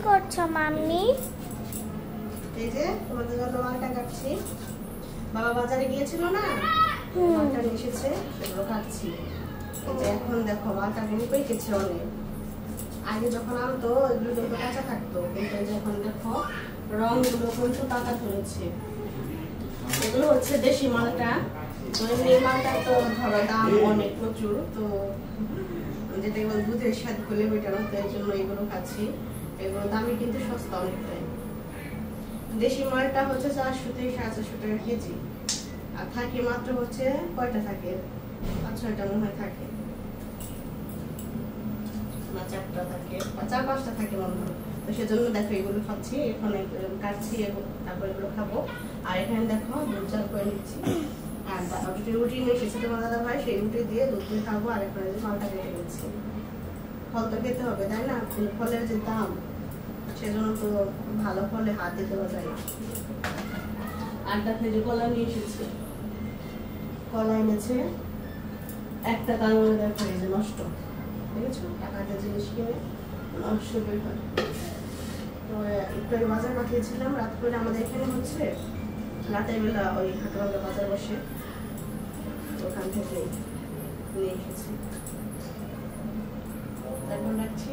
করছো মাম্মি? এই যে তোমাদের জন্য মালটা কাটছি। বাবা বাজারে গিয়েছিল না, মালটা নিয়ে এসেছে, সেগুলো কাটছি। এই যে এখন দেখো মালটা গুলো পেকেছে অনেক। আগে যখন আনতো এগুলো কিন্তু কাঁচা থাকতো, কিন্তু যখন দেখো রংগুলো কিন্তু পাকা ধরেছে। এগুলো হচ্ছে দেশি মালটা। তো এমনি মালটা তো ধরো দাম অনেক প্রচুর, তো যেটা এবার দুধের স্বাদ খুলে মেটানো, তো এই জন্য এগুলো খাচ্ছি। এগুলো দামে কিন্তু সস্তা অনেকটাই। দেশি মালটা হচ্ছে 400 থেকে 450 টাকা কেজি, আর থাকে মাত্র হচ্ছে কয়টা থাকে, 5-6টা মনে হয় থাকে, না 4টা থাকে, 4-5টা থাকে মনে হয়। তো সেজন্য দেখো এগুলো খাচ্ছি, এখন কাটছি, তারপর এগুলো খাবো। আর এখানে দেখো দুধ জাল করে নিচ্ছি, আর রুটি নিয়ে এসেছে তোমার দাদা ভাই, সেই রুটি দিয়ে দুধ দিয়ে খাবো। আর এখানে মালটা কেটে নিচ্ছি। ফল তো খেতে হবে তাই না, ফলের যে দাম, সেজন্য তো ভালো ফলে হাত দিতে যায় না। আর দেখো যে কলা নিয়ে এসেছে, কলা এনেছে একটা, তার মধ্যে দেখো এই যে নষ্ট, দেখেছো টাকাটা জিনিস কিনে নষ্ট বের হয়। তো একটু বাজার পাঠিয়েছিলাম রাত করে, আমাদের এখানে হচ্ছে রাতের বেলা ওই হাটবাজার বাজার বসে, ওখান থেকে নিয়ে এসেছি। এখন রাখছি।